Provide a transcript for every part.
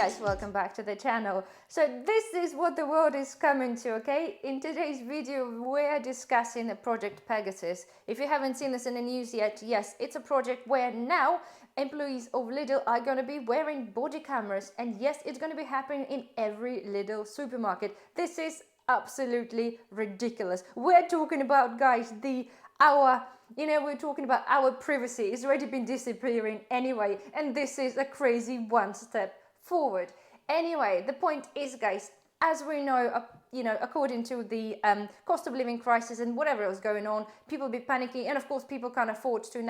guys, welcome back to the channel. So this is what the world is coming to, okay? In today's video, we're discussing Project Pegasus. If you haven't seen this in the news yet, yes, it's a project where now employees of Lidl are going to be wearing body cameras. And yes, it's going to be happening in every Lidl supermarket. This is absolutely ridiculous. We're talking about, guys, we're talking about our privacy. It's already been disappearing anyway, and this is a crazy one step forward. Anyway, the point is, guys, as we know, according to the cost of living crisis and whatever else going on, people be panicking, and of course people can't afford to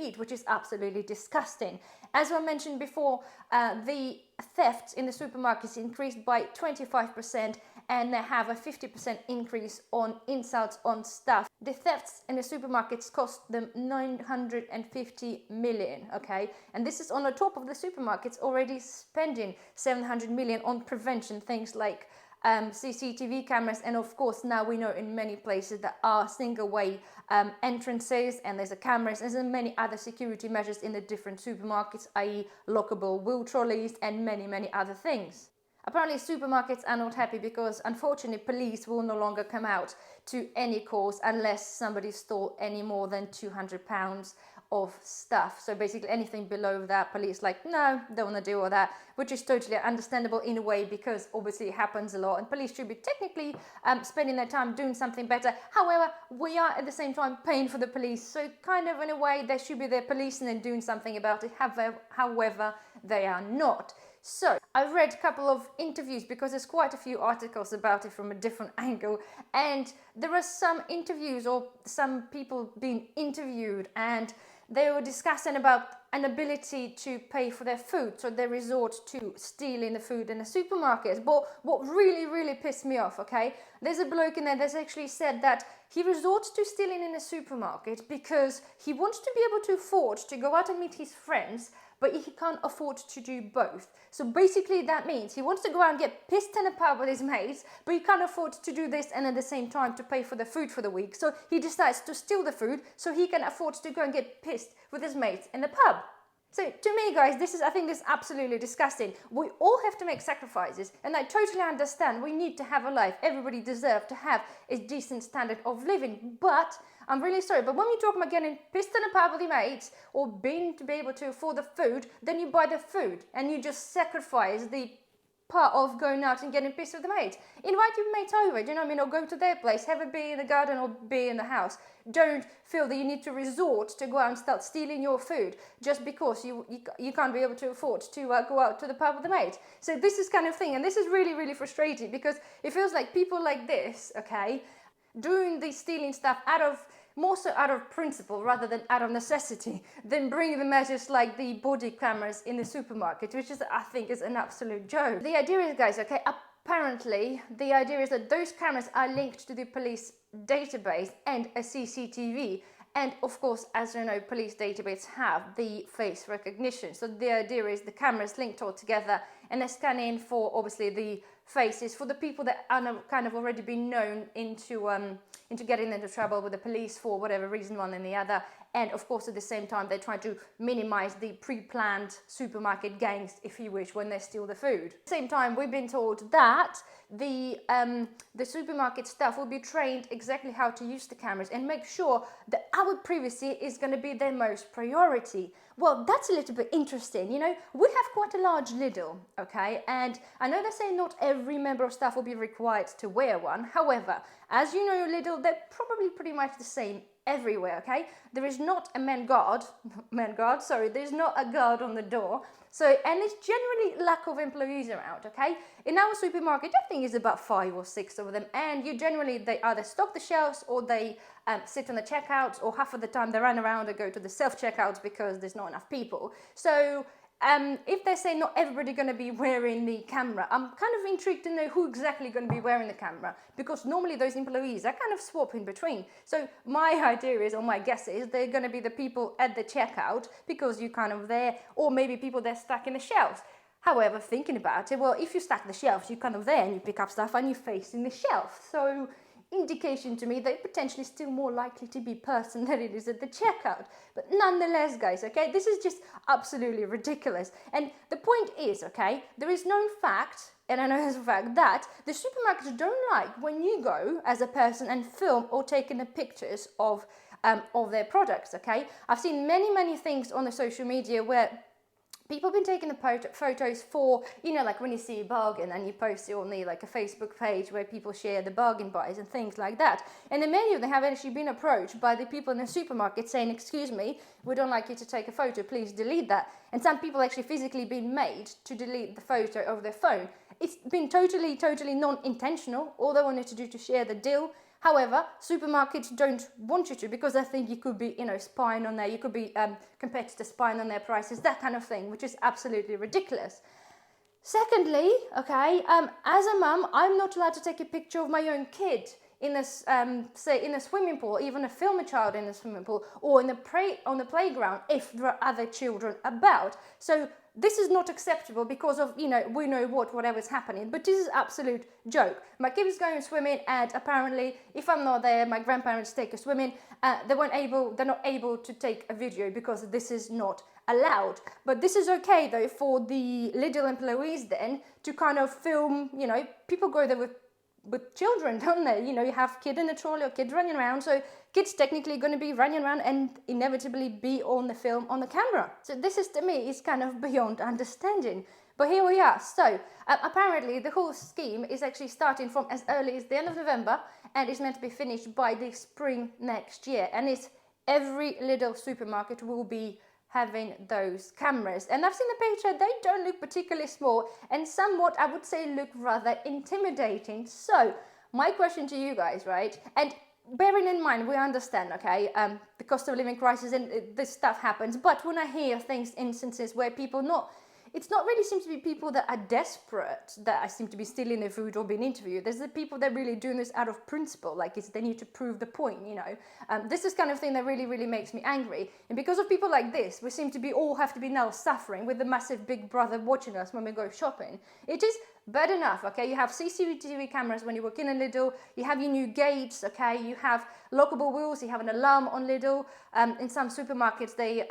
eat, which is absolutely disgusting. As I mentioned before, the thefts in the supermarkets increased by 25%, and they have a 50% increase on insults on staff. The thefts in the supermarkets cost them 950 million, okay? And this is on the top of the supermarkets already spending 700 million on prevention, things like CCTV cameras, and of course now we know in many places there are single way entrances, and there's cameras, and there's many other security measures in the different supermarkets, i.e. lockable wheel trolleys and many other things. Apparently supermarkets are not happy because unfortunately police will no longer come out to any cause unless somebody stole any more than £200 of stuff. So basically anything below that, police like, no, don't want to deal with that, which is totally understandable in a way because obviously it happens a lot and police should be technically spending their time doing something better. However, we are at the same time paying for the police, so kind of in a way they should be there policing and doing something about it. However, they are not. So I read a couple of interviews because there's quite a few articles about it from a different angle, and there are some interviews or some people being interviewed and they were discussing about an ability to pay for their food, so they resort to stealing the food in the supermarkets. But what really pissed me off, okay, there's a bloke in there that's actually said that he resorts to stealing in the supermarket because he wants to be able to afford to go out and meet his friends, but he can't afford to do both. So basically that means he wants to go out and get pissed in a pub with his mates, but he can't afford to do this and at the same time to pay for the food for the week. So he decides to steal the food so he can afford to go and get pissed with his mates in the pub. So to me, guys, I think this is absolutely disgusting. We all have to make sacrifices, and I totally understand we need to have a life. Everybody deserves to have a decent standard of living, but I'm really sorry, but when we talk about getting pissed in a pub with your mates or being to be able to afford the food, then you buy the food and you just sacrifice the part of going out and getting pissed with the mates. Invite your mates over, do you know what I mean? Or go to their place, have a beer in the garden or beer in the house. Don't feel that you need to resort to go out and start stealing your food just because you can't be able to afford to go out to the pub with the mates. So this is kind of thing, and this is really frustrating because it feels like people like this, okay, doing the stealing stuff more so out of principle rather than out of necessity, then bring the measures like the body cameras in the supermarket, which is, I think, is an absolute joke. The idea is, guys, okay, apparently the idea is that those cameras are linked to the police database and a CCTV. And of course, as you know, police databases have the face recognition. So the idea is the cameras linked all together and they're scanning for obviously the faces for the people that are kind of already been known into getting into trouble with the police for whatever reason, one and the other. And of course, at the same time, they try to minimize the pre-planned supermarket gangs, if you wish, when they steal the food. At the same time, we've been told that the supermarket staff will be trained exactly how to use the cameras and make sure that our privacy is going to be their most priority. Well, that's a little bit interesting. You know, we have quite a large Lidl, okay? And I know they say not every member of staff will be required to wear one. However, as you know, Lidl, they're probably pretty much the same everywhere, okay? There is not a there's not a guard on the door. So, and it's generally lack of employees around, okay? In our supermarket, I think it's about 5 or 6 of them, and they either stock the shelves or they sit on the checkouts, or half of the time they run around and go to the self-checkouts because there's not enough people. So if they say not everybody going to be wearing the camera, I'm kind of intrigued to know who exactly going to be wearing the camera, because normally those employees are kind of swap in between. So my idea is, or my guess is, they're going to be the people at the checkout because you're kind of there, or maybe people that are stuck in the shelves. However, thinking about it, well, if you stack the shelves, you're kind of there and you pick up stuff and you're facing the shelf. So indication to me that potentially still more likely to be person than it is at the checkout. But nonetheless, guys, okay, this is just absolutely ridiculous. And the point is, okay, there is known fact, and I know as a fact, that the supermarkets don't like when you go as a person and film or taking the pictures of their products, okay? I've seen many things on the social media where people have been taking the photos for, you know, like when you see a bargain and you post it on the, like a Facebook page where people share the bargain buys and things like that. And then many of them have actually been approached by the people in the supermarket saying, excuse me, we don't like you to take a photo, please delete that. And some people actually physically been made to delete the photo of their phone. It's been totally non-intentional. All they wanted to do to share the deal. However, supermarkets don't want you to, because they think you could be, you know, spying on their, you could be competitor spying on their prices, that kind of thing, which is absolutely ridiculous. Secondly, okay, as a mum, I'm not allowed to take a picture of my own kid in a, say in a swimming pool, even to film a child in a swimming pool, or in on the playground if there are other children about. So this is not acceptable because of, you know, we know whatever's happening, but this is absolute joke. My kid is going swimming, and apparently if I'm not there, my grandparents take us swimming, they're not able to take a video because this is not allowed. But this is okay though for the Lidl employees then to kind of film, you know, people go there with children, don't they? You know, you have kid in a trolley or kid running around, so kids technically going to be running around and inevitably be on the film, on the camera. So this is, to me, is kind of beyond understanding. But here we are. So apparently the whole scheme is actually starting from as early as the end of November and is meant to be finished by the spring next year. And it's every Lidl supermarket will be having those cameras. And I've seen the picture, they don't look particularly small and somewhat, I would say, look rather intimidating. So my question to you guys, right, and bearing in mind, we understand, okay, the cost of living crisis and this stuff happens, but when I hear instances where people it's not really seems to be people that are desperate that I seem to be stealing their food or being interviewed. There's the people that really doing this out of principle, like they need to prove the point, you know. This is kind of thing that really makes me angry. And because of people like this, we seem to be all have to be now suffering with the massive big brother watching us when we go shopping. It is bad enough, okay? You have CCTV cameras when you walk in a Lidl, you have your new gates, okay? You have lockable wheels, you have an alarm on Lidl. In some supermarkets, they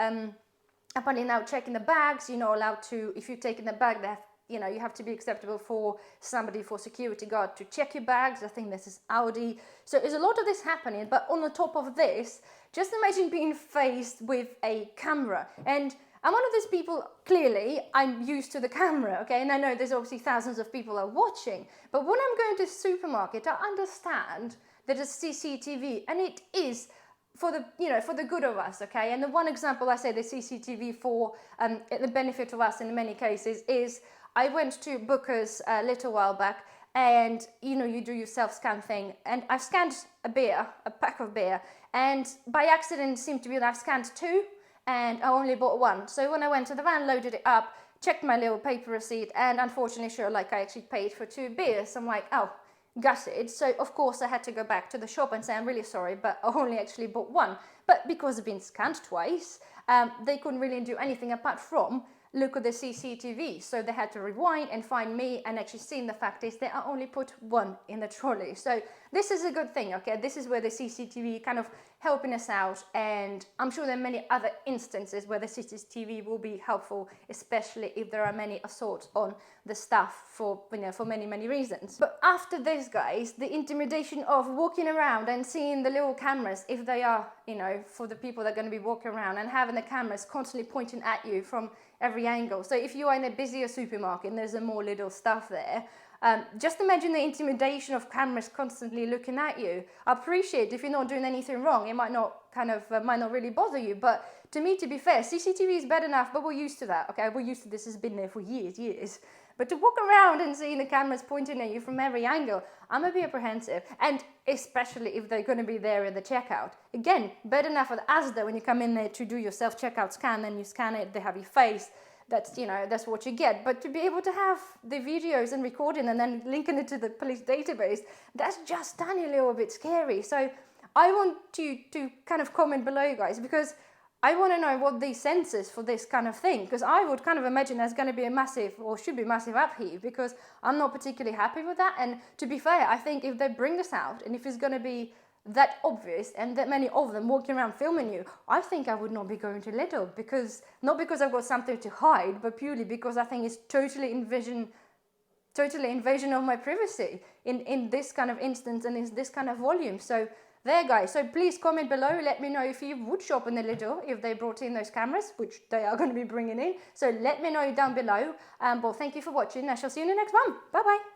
apparently now checking the bags, you're not allowed to, if you're taking the bag, they have, you know, you have to be acceptable for somebody, for security guard to check your bags. I think this is Audi. So there's a lot of this happening, but on the top of this, just imagine being faced with a camera. And I'm one of these people, clearly, I'm used to the camera, okay? And I know there's obviously thousands of people are watching, but when I'm going to the supermarket, I understand that it's CCTV, and it is for the, you know, for the good of us, okay? And the one example I say the CCTV for the benefit of us in many cases is I went to Booker's a little while back, and you know, you do your self-scan thing, and I've scanned a pack of beer, and by accident it seemed to be that I've scanned 2 and I only bought 1. So when I went to the van, loaded it up, checked my little paper receipt, and unfortunately, sure, like I actually paid for 2 beers. I'm like, oh, gutted. So of course I had to go back to the shop and say, I'm really sorry, but I only actually bought 1. But because it's been scanned twice, they couldn't really do anything apart from look at the CCTV. So they had to rewind and find me, and actually seeing the fact is they only put 1 in the trolley. So this is a good thing, okay? This is where the CCTV kind of helping us out, and I'm sure there are many other instances where the CCTV will be helpful, especially if there are many assaults on the staff for, you know, for many reasons. But after this, guys, the intimidation of walking around and seeing the little cameras, if they are, you know, for the people that are going to be walking around, and having the cameras constantly pointing at you from every angle. So if you are in a busier supermarket and there's a more little stuff there, just imagine the intimidation of cameras constantly looking at you. I appreciate if you're not doing anything wrong, it might not really bother you. But to me, to be fair, CCTV is bad enough, but we're used to that, okay? We're used to this, has been there for years. But to walk around and seeing the cameras pointing at you from every angle, I'm a bit apprehensive. And especially if they're going to be there at the checkout. Again, bad enough with Asda when you come in there to do your self-checkout scan, and you scan it, they have your face. That's, you know, that's what you get. But to be able to have the videos and recording and then linking it to the police database, that's just done a little bit scary. So I want you to kind of comment below, guys, because I want to know what the sensors for this kind of thing, because I would kind of imagine there's going to be a massive, or should be massive upheave, because I'm not particularly happy with that. And to be fair, I think if they bring this out and if it's going to be that obvious and that many of them walking around filming you, I think I would not be going to Lidl, because not because I've got something to hide, but purely because I think it's totally invasion of my privacy in this kind of instance and in this kind of volume. So there, guys. So please comment below. Let me know if you would shop in the Lidl if they brought in those cameras, which they are going to be bringing in. So let me know down below. But thank you for watching. I shall see you in the next one. Bye bye.